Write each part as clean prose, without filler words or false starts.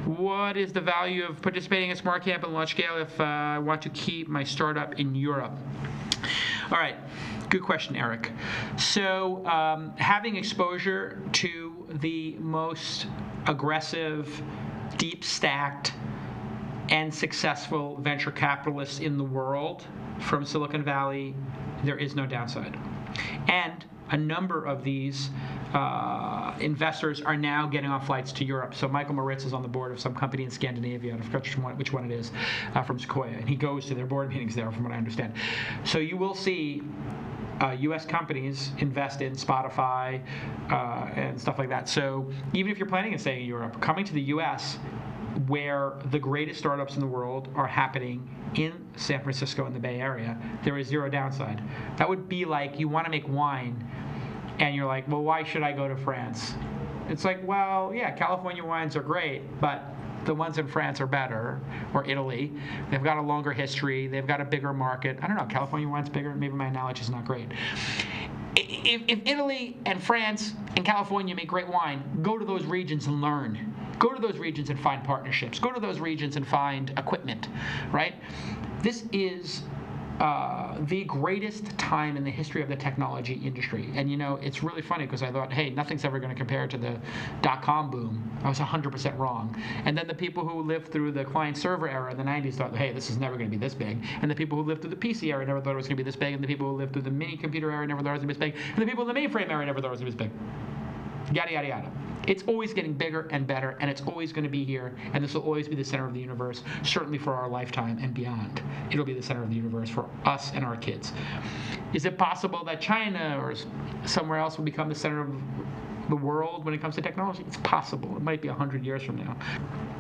What is the value of participating in SmartCamp and Launch Scale if I want to keep my startup in Europe? All right, good question, Eric. So having exposure to the most aggressive, deep-stacked, and successful venture capitalists in the world from Silicon Valley, there is no downside. And a number of these investors are now getting on flights to Europe. So Michael Moritz is on the board of some company in Scandinavia. I forget which one it is, from Sequoia. And he goes to their board meetings there, from what I understand. So you will see U.S. companies invest in Spotify and stuff like that. So even if you're planning on staying in Europe, coming to the U.S., where the greatest startups in the world are happening in San Francisco and the Bay Area, there is zero downside. That would be like you want to make wine, and you're like, well, why should I go to France? It's like, well, yeah, California wines are great, but the ones in France are better, or Italy. They've got a longer history. They've got a bigger market. I don't know, California wine's bigger? Maybe my analogy is not great. If Italy and France and California make great wine, go to those regions and learn. Go to those regions and find partnerships. Go to those regions and find equipment, right? This is the greatest time in the history of the technology industry. And, it's really funny because I thought, hey, nothing's ever going to compare to the dot-com boom. I was 100% wrong. And then the people who lived through the client-server era in the 90s thought, hey, this is never going to be this big. And the people who lived through the PC era never thought it was going to be this big. And the people who lived through the mini-computer era never thought it was going to be this big. And the people in the mainframe era never thought it was going to be this big. Yada, yada, yada. It's always getting bigger and better, and it's always going to be here, and this will always be the center of the universe, certainly for our lifetime and beyond. It'll be the center of the universe for us and our kids. Is it possible that China or somewhere else will become the center of the world when it comes to technology? It's possible. It might be 100 years from now.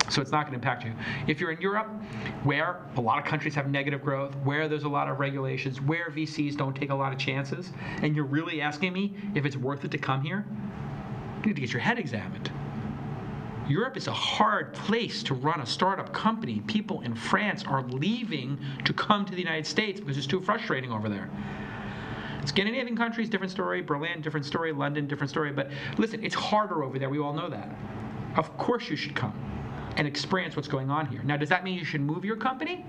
So it's not going to impact you. If you're in Europe, where a lot of countries have negative growth, where there's a lot of regulations, where VCs don't take a lot of chances, and you're really asking me if it's worth it to come here, you need to get your head examined. Europe is a hard place to run a startup company. People in France are leaving to come to the United States because it's too frustrating over there. Scandinavian countries, different story. Berlin, different story. London, different story. But listen, it's harder over there. We all know that. Of course you should come and experience what's going on here. Now, does that mean you should move your company?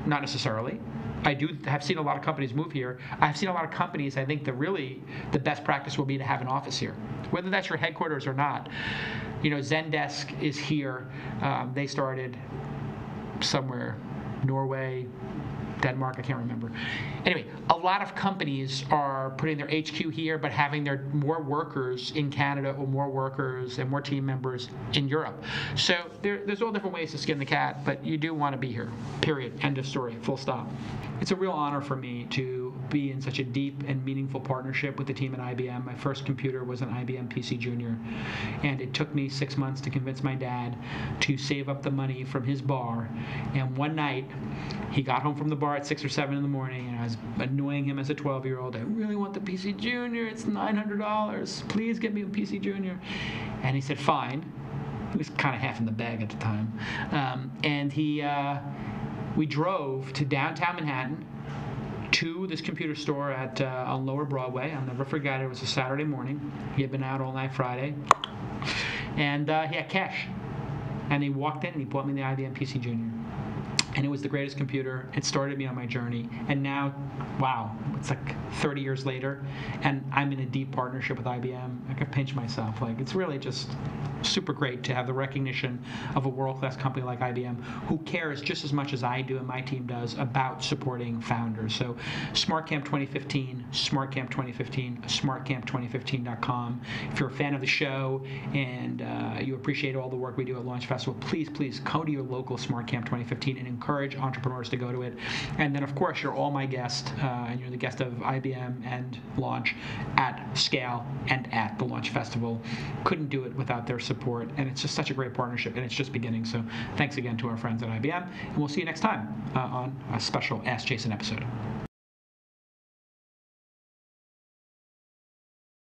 Not necessarily. I have seen a lot of companies move here. I've seen a lot of companies, I think the best practice will be to have an office here. Whether that's your headquarters or not. Zendesk is here. They started somewhere, Norway, Denmark, I can't remember. Anyway, a lot of companies are putting their HQ here, but having their more workers in Canada or more workers and more team members in Europe. So there's all different ways to skin the cat, but you do want to be here, period, end of story, full stop. It's a real honor for me to be in such a deep and meaningful partnership with the team at IBM. My first computer was an IBM PC Junior, and it took me 6 months to convince my dad to save up the money from his bar. And one night, he got home from the bar at 6 or 7 in the morning, and I was annoying him as a 12-year-old. I really want the PC Junior. It's $900. Please get me a PC Junior. And he said, fine. He was kind of half in the bag at the time. We drove to downtown Manhattan to this computer store on Lower Broadway. I'll never forget it. It was a Saturday morning. He had been out all night Friday. And he had cash. And he walked in and he bought me the IBM PC Junior. And it was the greatest computer. It started me on my journey. And now, wow, it's like 30 years later, and I'm in a deep partnership with IBM. I can pinch myself. It's really just super great to have the recognition of a world-class company like IBM who cares just as much as I do and my team does about supporting founders. So SmartCamp 2015, SmartCamp 2015, SmartCamp2015.com. If you're a fan of the show and you appreciate all the work we do at Launch Festival, please go to your local SmartCamp 2015 and encourage entrepreneurs to go to it. And then, of course, you're all my guest, and you're the guest of IBM and Launch at Scale and at the Launch Festival. Couldn't do it without their support, and it's just such a great partnership, and it's just beginning. So thanks again to our friends at IBM, and we'll see you next time on a special Ask Jason episode.